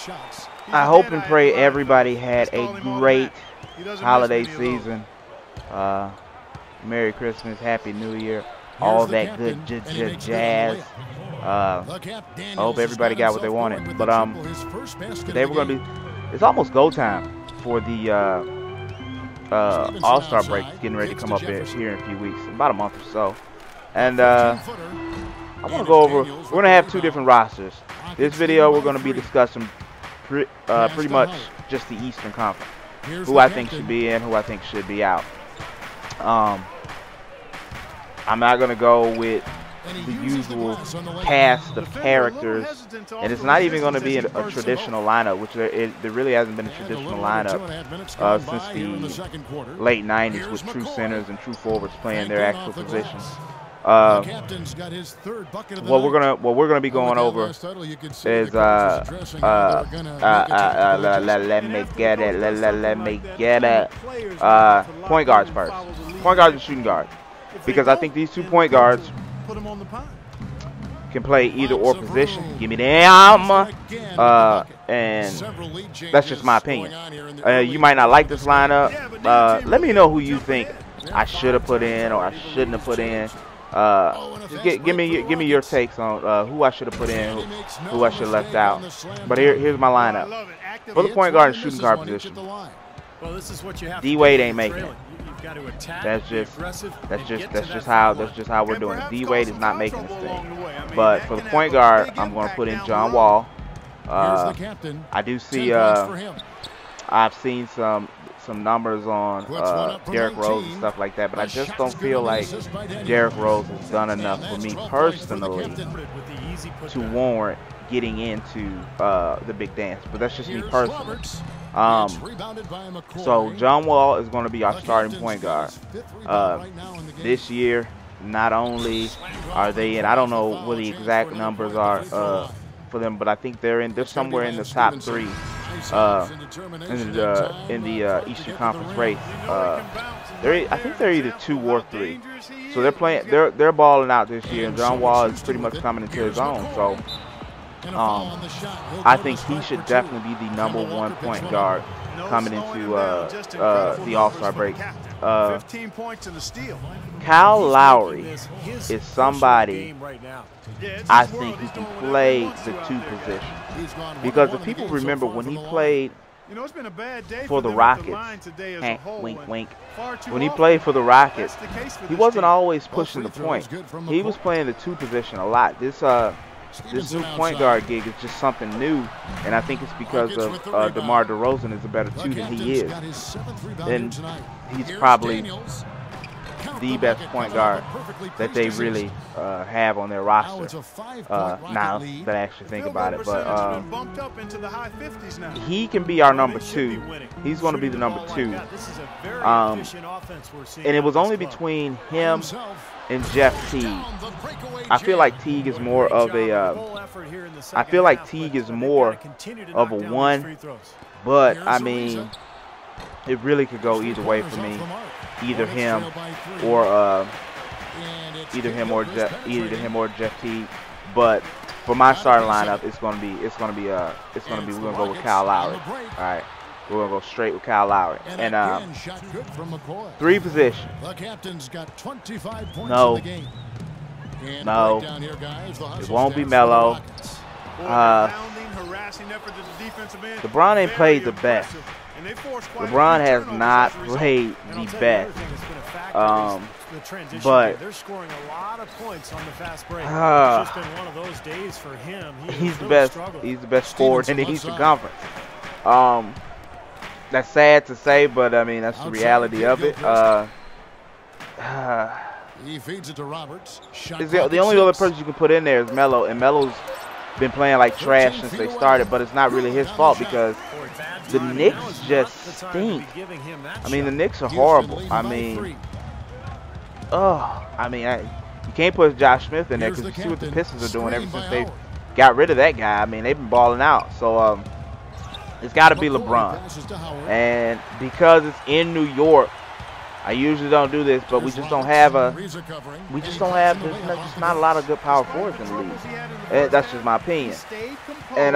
I hope and pray everybody had a great holiday season. Merry Christmas, Happy New Year, all that good jazz. I hope everybody got what they wanted. But today we're gonna be. It's almost go time for the All-Star break. Getting ready to come up here in a few weeks, about a month or so. And I want to go over. We're gonna have two different rosters. This video we're gonna be discussing pretty much just the Eastern Conference. Who I think should be in, who I think should be out. I'm not gonna go with the usual cast of characters, and it's not even going to be a traditional lineup, which there really hasn't been a traditional lineup since the late 90s, with true centers and true forwards playing their actual positions. What we're gonna be going over is let me get it. Point guards first. Point guards and shooting guards, because I think these two point guards can play either or position. Give me them. And that's just my opinion. You might not like this lineup. Let me know who you think I should have put in or I shouldn't have put in. Just give me your takes on who I should have put in, who I should have left out. But here's my lineup for the point guard and shooting guard position. D Wade ain't making it. That's just how we're doing it. D Wade is not making this thing. But for the point guard, I'm going to put in John Wall. I do see. I've seen some numbers on Derrick Rose and stuff like that, but I just don't feel like Derrick Rose has done enough for me personally to warrant getting into the big dance. But that's just me personally. So John Wall is going to be our starting point guard this year. Not only are they in, I don't know what the exact numbers are for them, but I think they're somewhere in the top 3 in the Eastern Conference race. I think they're either 2 or 3. So they're balling out this year, and John Wall is pretty much coming into his own. So I think he should definitely be the #1 point guard coming into the All-Star break. Kyle Lowry is somebody I think who can play the 2 position, because if people remember when he played for the Rockets, wink wink, when he played for the Rockets, he wasn't always pushing the point. He was playing the 2 position a lot. This new point guard gig is just something new, and I think it's because of DeMar DeRozan is a better 2 than he is. And he's probably the best point guard that they really have on their roster now that I actually think about it. But he can be our #2. He's going to be the #2. And it was only between him and Jeff Teague. I feel like Teague is more of a one, but I mean, it really could go either way for me. Either him or Jeff Teague. But for my starting lineup, we're gonna go with Kyle Lowry. All right, we're gonna go straight with Kyle Lowry. And 3 position. No, it won't be Melo. LeBron ain't played the best. LeBron has not played the best. But they're scoring a lot of points on the fast break. It's just been one of those days for him. He's the best. He's the best forward in the Eastern Conference. That's sad to say, but I mean that's the reality of it. He feeds it to Roberts. The only other person you can put in there is Melo, and Melo's been playing like trash since they started, but it's not really his fault because the Knicks just stink. I mean, the Knicks are horrible. I mean, you can't put Josh Smith in there because you see what the Pistons are doing ever since they got rid of that guy. I mean, they've been balling out. So it's got to be LeBron, and because it's in New York, I usually don't do this, but we just don't have there's just not a lot of good power forwards in the league. And that's just my opinion. And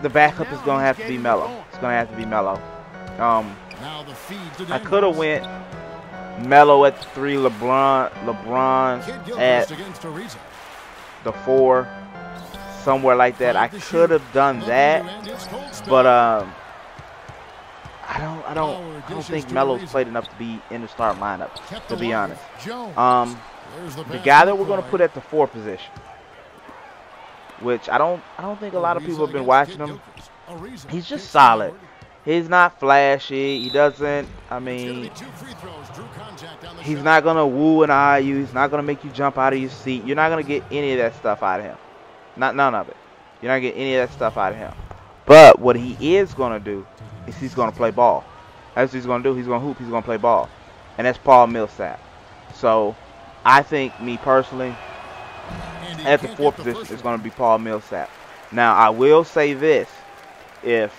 the backup is gonna have to be Melo. It's gonna have to be Melo. I could have went Melo at the 3, LeBron at the 4, somewhere like that. I could have done that, but I don't think Melo's played enough to be in the start lineup, to be honest. The guy that we're gonna put at the 4 position, which I don't think a lot of people have been watching him. He's just solid. He's not flashy. He doesn't, I mean, he's not going to woo and eye you. He's not going to make you jump out of your seat. You're not going to get any of that stuff out of him. None of it. You're not going to get any of that stuff out of him. But what he is going to do is he's going to play ball. That's what he's going to do. He's going to hoop. He's going to play ball. And that's Paul Millsap. So I think, me personally, at the 4th position is going to be Paul Millsap. Now, I will say this. If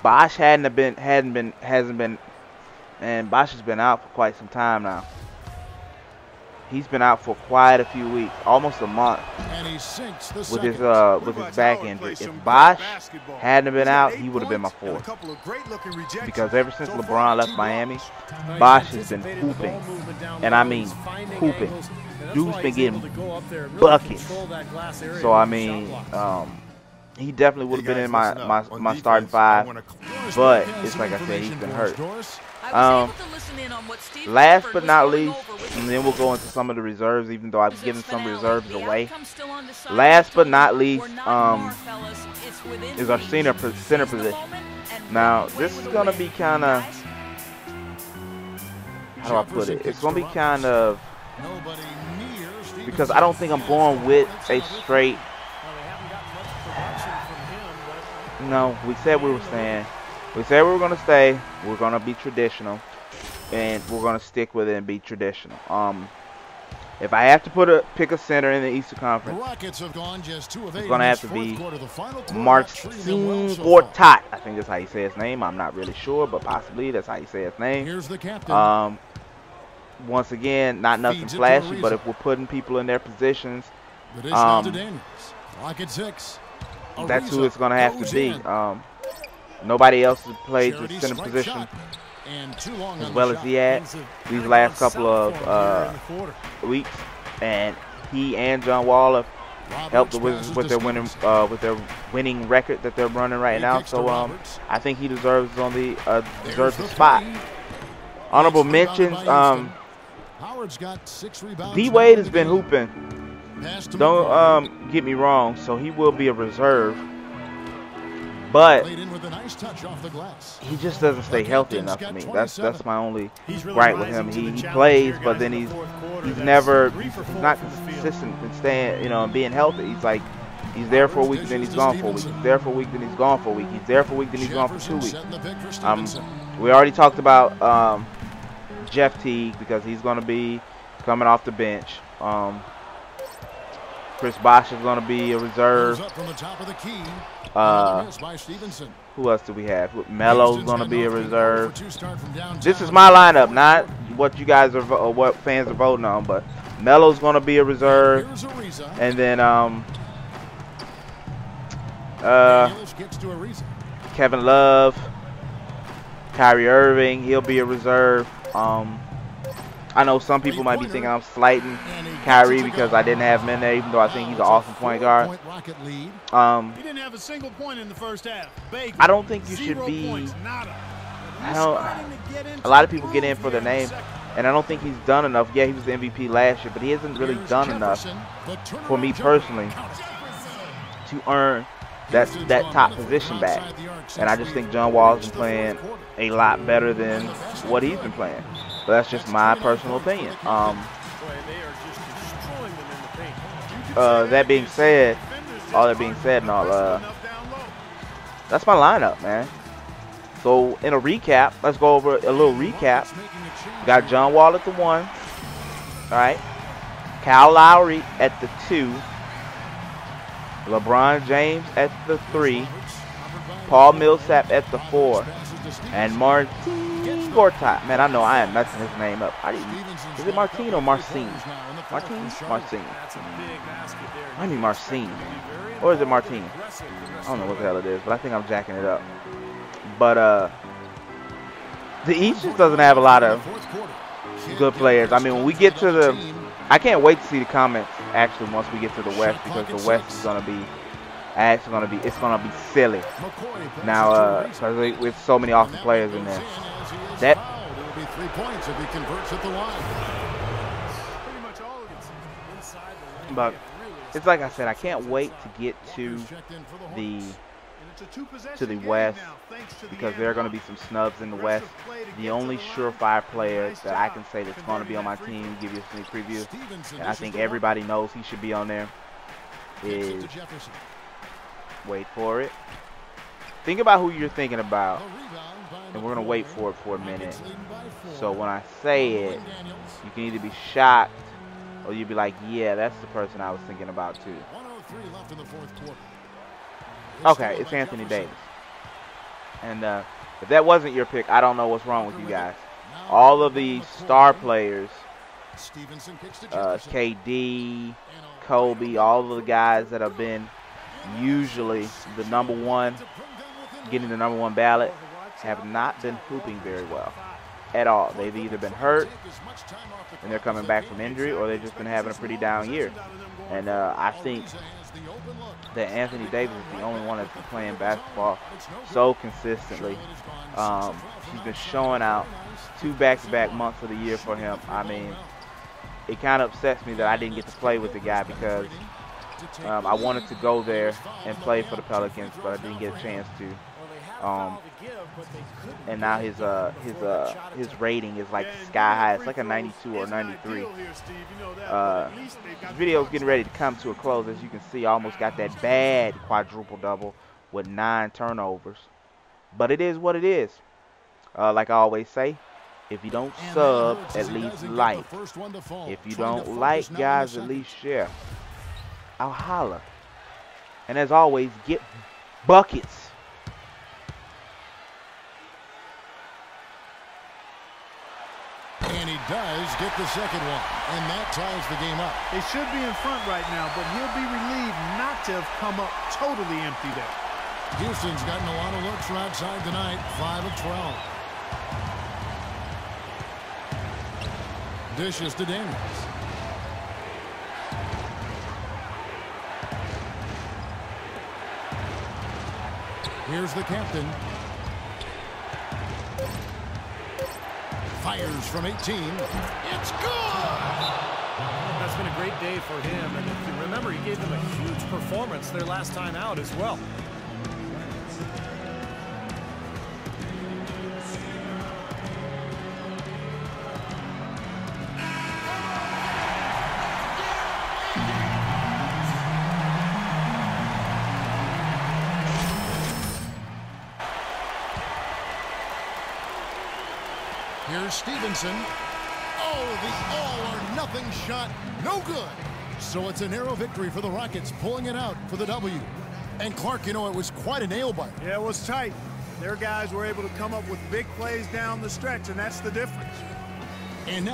Bosh hasn't been, and Bosh has been out for quite some time now. He's been out for quite a few weeks, almost a month, with his back injury. If Bosh hadn't been out, he would have been my 4th. Because ever since LeBron left Miami, Bosh has been hooping, and I mean hooping. Dude's been getting buckets. So I mean, he definitely would have been in my starting 5, but it's like I said, he's been hurt. Last but not least, and then we'll go into some of the reserves, even though I've given some reserves away. Last but not least is our center position. Now, this is going to be kind of, how do I put it? It's going to be kind of, because I don't think I'm going with a straight. No, we said we were staying. We said we were going to stay. We're going to be traditional. And we're going to stick with it and be traditional. If I have to pick a center in the Eastern Conference, it's going to have to be Marcin Gortat. I think that's how you say his name. I'm not really sure, but possibly that's how you say his name. Here's the captain. Once again, not nothing flashy, but if we're putting people in their positions, that's who it's going to have to be. Nobody else has played the center position as well as he had these last couple of weeks, and he and John Wall have helped the Wizards with their winning record that they're running right now. So I think he deserves a spot. Honorable mentions. D Wade has been hooping. Don't get me wrong. So he will be a reserve. But he just doesn't stay healthy enough for me. That's my only gripe with him. He plays, but then he's not consistent in staying, and being healthy. He's like, he's there for a week, then he's gone for a week. He's there for a week, then he's gone for a week. He's there for a week, then he's gone for 2 weeks. We already talked about Jeff Teague, because he's going to be coming off the bench. Chris Bosh is going to be a reserve. Who else do we have? Melo's going to be a reserve. This is my lineup, not what you guys are, or what fans are voting on, but Melo's going to be a reserve. And then Kevin Love, Kyrie Irving, he'll be a reserve. I know some people might be thinking I'm slighting Kyrie because I didn't have him in there, even though I think he's an awesome point guard. He didn't have a single point in the first half. I don't think you should be. A lot of people get in for their name, and I don't think he's done enough. Yeah, he was the MVP last year, but he hasn't really done enough for me personally to earn that top position back. And I just think John Wall's been playing a lot better than what he's been playing. But that's just my personal opinion. That being said, that's my lineup, man. So in a recap, let's go over a little recap. Got John Wall at the 1. All right. Kyle Lowry at the 2. LeBron James at the 3. Paul Millsap at the 4. And Marcin score top. Man, I know I am messing his name up. Is it Martine or Marcin? Martine? Marcin. I mean Marcin. Or is it Martine? I don't know what the hell it is, but I think I'm jacking it up. But the East just doesn't have a lot of good players. I mean, when we get to the, I can't wait to see the comments actually once we get to the West, because the West is gonna be it's gonna be silly now, because with so many awesome players in there. That will be 3 points if he converts at the line. But it's like I said, I can't wait to get to the West, because there are going to be some snubs in the West. The only surefire player that I can say that's going to be on my team, give you a sneak preview, and I think everybody knows he should be on there, is, wait for it, think about who you're thinking about, and we're going to wait for it for a minute. So when I say it, you can either be shocked or you'll be like, yeah, that's the person I was thinking about too. Okay, it's Anthony Davis. And if that wasn't your pick, I don't know what's wrong with you guys. All of the star players, KD, Kobe, all of the guys that have been usually the #1, getting the #1 ballot, have not been hooping very well at all. They've either been hurt and they're coming back from injury, or they've just been having a pretty down year. And I think that Anthony Davis is the only one that's been playing basketball so consistently. He's been showing out 2 back-to-back months of the year for him. I mean, it kind of upsets me that I didn't get to play with the guy, because I wanted to go there and play for the Pelicans, but I didn't get a chance to. And now his rating is like sky high. It's like a 92 or 93. This video is getting ready to come to a close. As you can see, I almost got that bad quadruple double with 9 turnovers. But it is what it is. Like I always say, if you don't sub, at least like. If you don't like, guys, at least share. I'll holla. And as always, get buckets. And he does get the second one, and that ties the game up. They should be in front right now, but he'll be relieved not to have come up totally empty there. Houston's gotten a lot of looks from outside tonight, 5 of 12. Dishes to Daniels. Here's the captain. Fires from 18. It's good! That's been a great day for him. And if you remember, he gave them a huge performance their last time out as well. Here's Stevenson. Oh, the all-or-nothing shot. No good. So it's a narrow victory for the Rockets, pulling it out for the W. And Clark, you know, it was quite a nail-biter. Yeah, it was tight. Their guys were able to come up with big plays down the stretch, and that's the difference. And now